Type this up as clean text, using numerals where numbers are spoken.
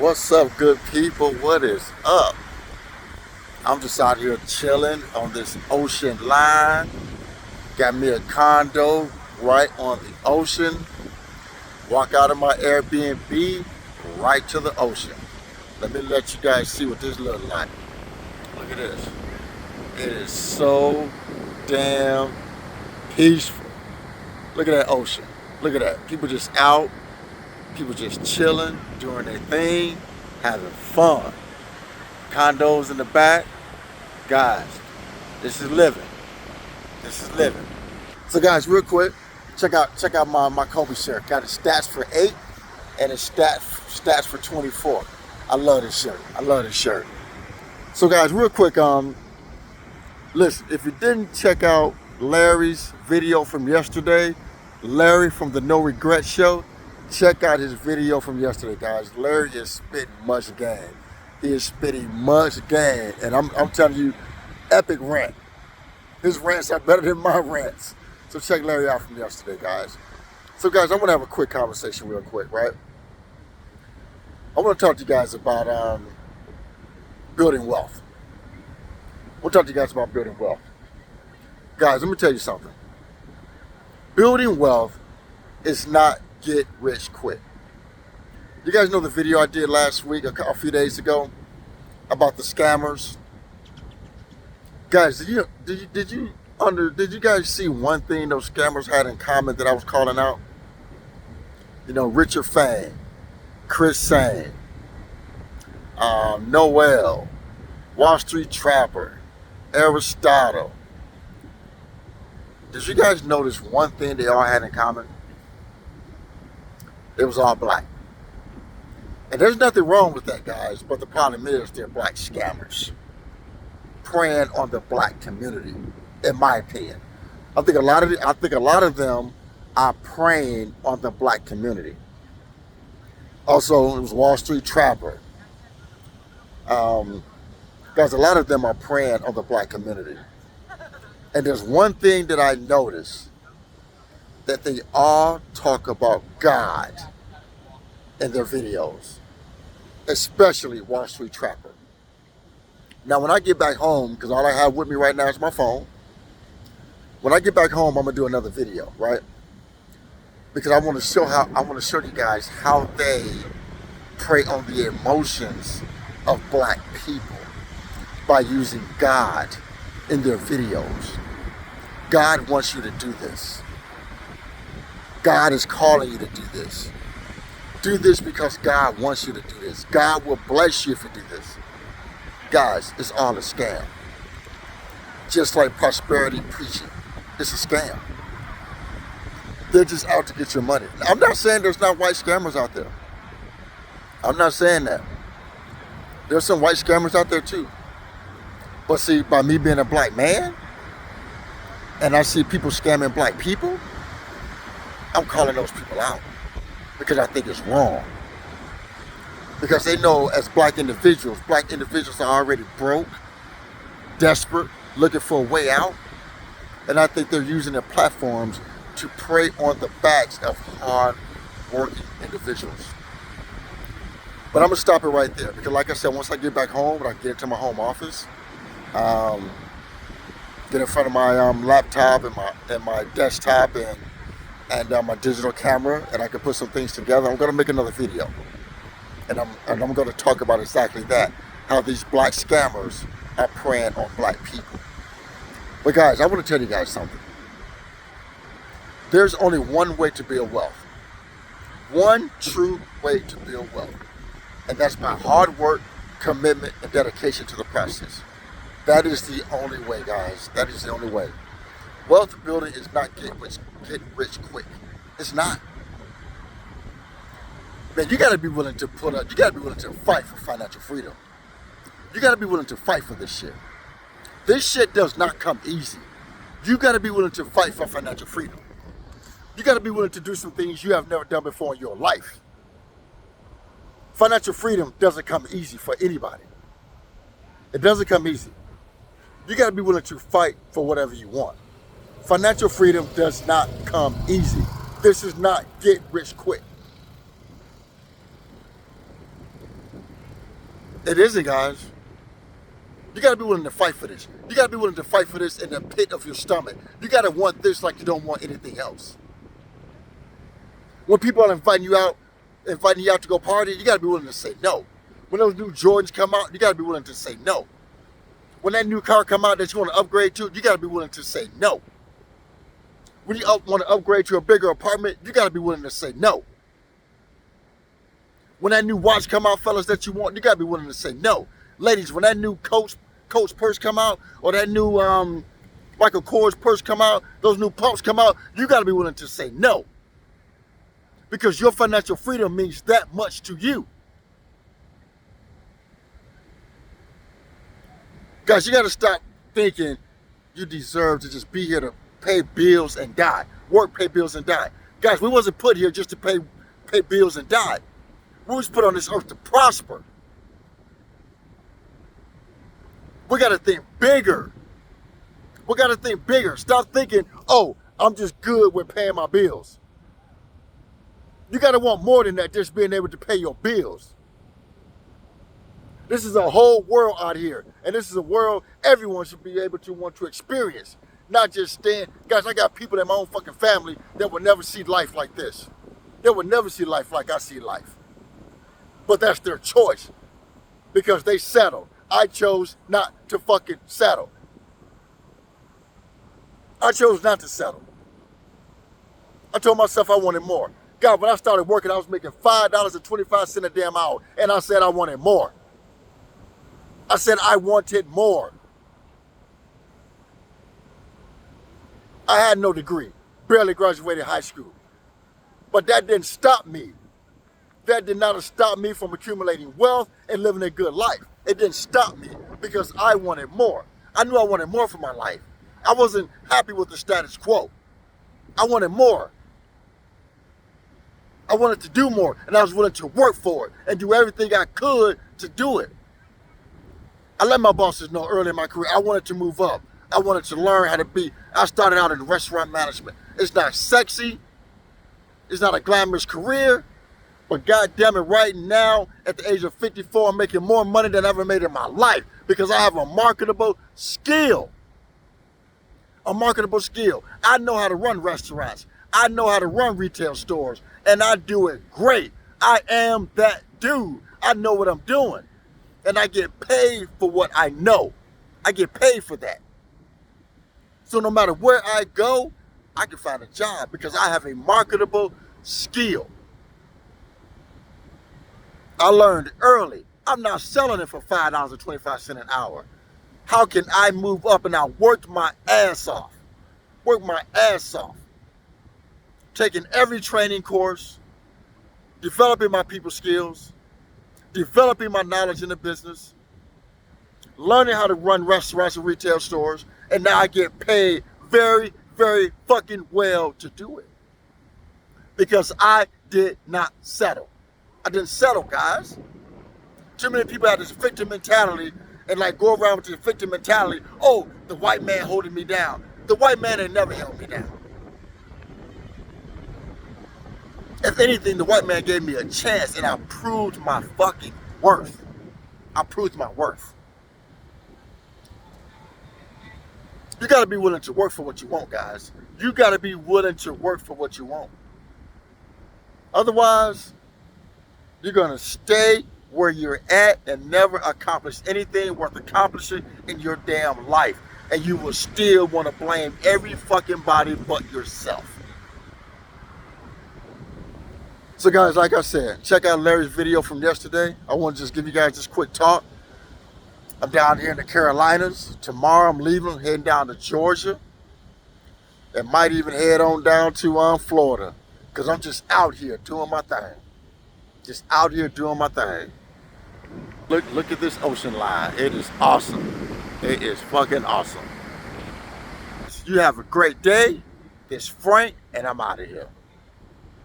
What's up, good people? What is up? I'm just out here chilling on this ocean line. Got me a condo right on the ocean. Walk out of my Airbnb right to the ocean. Let me let you guys see what this looks like. Look at this. It is so damn peaceful. Look at that ocean. Look at that. People just out. People just chilling, doing their thing, having fun. Condos in the back. Guys, this is living. This is living. So guys, real quick, check out my Kobe shirt. Got his stats for 8 and his stats for 24. I love this shirt. I love this shirt. So guys, real quick, listen, if you didn't check out Larry's video from yesterday, Larry from the No Regret Show, check out his video from yesterday, guys. Larry is spitting much game. He is spitting much game. And I'm telling you, epic rant. His rants are better than my rants. So check Larry out from yesterday, guys. So guys, I want to have a quick conversation real quick, right? I want to talk to you guys about building wealth. I want to talk to you guys about building wealth. Guys, let me tell you something. Building wealth is not get rich quick. You guys know the video I did last week, a few days ago, about the scammers? Guys, did you guys see one thing those scammers had in common that I was calling out? You know, Richard Fang, Chris Sang, Noel, Wall Street Trapper, Aristotle. Did you guys notice one thing they all had in common? It was all black. And there's nothing wrong with that, guys, but the problem is they're black scammers preying on the black community, in my opinion. I think a lot of them are preying on the black community. Also, it was Wall Street Trapper. Guys, a lot of them are preying on the black community. And there's one thing that I noticed, that they all talk about God in their videos, especially Wall Street Trapper. Now, when I get back home, because all I have with me right now is my phone, when I get back home, I'm gonna do another video, right? Because I want to show you guys how they prey on the emotions of black people by using God in their videos. God wants you to do this. God is calling you to do this. Do this because God wants you to do this. God will bless you if you do this. Guys, it's all a scam. Just like prosperity preaching, it's a scam. They're just out to get your money. I'm not saying there's not white scammers out there. I'm not saying that. There's some white scammers out there too. But see, by me being a black man, and I see people scamming black people, I'm calling those people out because I think it's wrong. Because they know as black individuals are already broke, desperate, looking for a way out. And I think they're using their platforms to prey on the backs of hard-working individuals. But I'm gonna stop it right there because, like I said, once I get back home and I get into my home office, get in front of my laptop and my desktop and my digital camera, and I can put some things together, I'm gonna make another video. And I'm gonna talk about exactly that, how these black scammers are preying on black people. But guys, I wanna tell you guys something. There's only one way to build wealth. One true way to build wealth. And that's by hard work, commitment, and dedication to the process. That is the only way, guys. That is the only way. Wealth building is not get rich quick. It's not. Man, you gotta be willing to fight for financial freedom. You gotta be willing to fight for this shit. This shit does not come easy. You gotta be willing to fight for financial freedom. You gotta be willing to do some things you have never done before in your life. Financial freedom doesn't come easy for anybody. It doesn't come easy. You gotta be willing to fight for whatever you want. Financial freedom does not come easy. This is not get rich quick. It isn't, guys. You gotta be willing to fight for this. You gotta be willing to fight for this in the pit of your stomach. You gotta want this like you don't want anything else. When people are inviting you out to go party, you gotta be willing to say no. When those new Jordans come out, you gotta be willing to say no. When that new car come out that you want to upgrade to, you gotta be willing to say no. When you want to upgrade to a bigger apartment, you gotta be willing to say no. When that new watch come out, fellas, that you want, you gotta be willing to say no. Ladies, when that new Coach purse come out, or that new Michael Kors purse come out, those new pumps come out, you gotta be willing to say no. Because your financial freedom means that much to you. Guys, you gotta stop thinking you deserve to just be here to pay bills and die. Work, pay bills, and die. Guys, we wasn't put here just to pay bills and die. We was put on this earth to prosper. We got to think bigger. We got to think bigger. Stop thinking, oh, I'm just good with paying my bills. You got to want more than that, just being able to pay your bills. This is a whole world out here. And this is a world everyone should be able to want to experience. Not just stand. Guys, I got people in my own fucking family that will never see life like this. They will never see life like I see life. But that's their choice. Because they settled. I chose not to fucking settle. I chose not to settle. I told myself I wanted more. God, when I started working, I was making $5.25 a damn hour. And I said I wanted more. I said I wanted more. I had no degree. Barely graduated high school. But that didn't stop me. That did not stop me from accumulating wealth and living a good life. It didn't stop me because I wanted more. I knew I wanted more for my life. I wasn't happy with the status quo. I wanted more. I wanted to do more, and I was willing to work for it and do everything I could to do it. I let my bosses know early in my career I wanted to move up. I wanted to learn how to be. I started out in restaurant management. It's not sexy. It's not a glamorous career. But God damn it, right now, at the age of 54, I'm making more money than I ever made in my life because I have a marketable skill. A marketable skill. I know how to run restaurants. I know how to run retail stores. And I do it great. I am that dude. I know what I'm doing. And I get paid for what I know. I get paid for that. So no matter where I go, I can find a job because I have a marketable skill. I learned early. I'm not selling it for $5.25 an hour. How can I move up? And I worked my ass off. Worked my ass off. Taking every training course, developing my people skills, developing my knowledge in the business, learning how to run restaurants and retail stores, and now I get paid very, very fucking well to do it. Because I did not settle. I didn't settle, guys. Too many people have this victim mentality and like go around with this victim mentality. Oh, the white man holding me down. The white man ain't never held me down. If anything, the white man gave me a chance and I proved my fucking worth. I proved my worth. You gotta be willing to work for what you want, guys. You gotta be willing to work for what you want. Otherwise, you're going to stay where you're at and never accomplish anything worth accomplishing in your damn life. And you will still want to blame every fucking body but yourself. So guys, like I said, check out Larry's video from yesterday. I want to just give you guys this quick talk. I'm down here in the Carolinas. Tomorrow I'm leaving, heading down to Georgia. And might even head on down to Florida. Because I'm just out here doing my thing. Just out here doing my thing. Look at this ocean line. It is awesome. It is fucking awesome. You have a great day. It's Frank, and I'm out of here.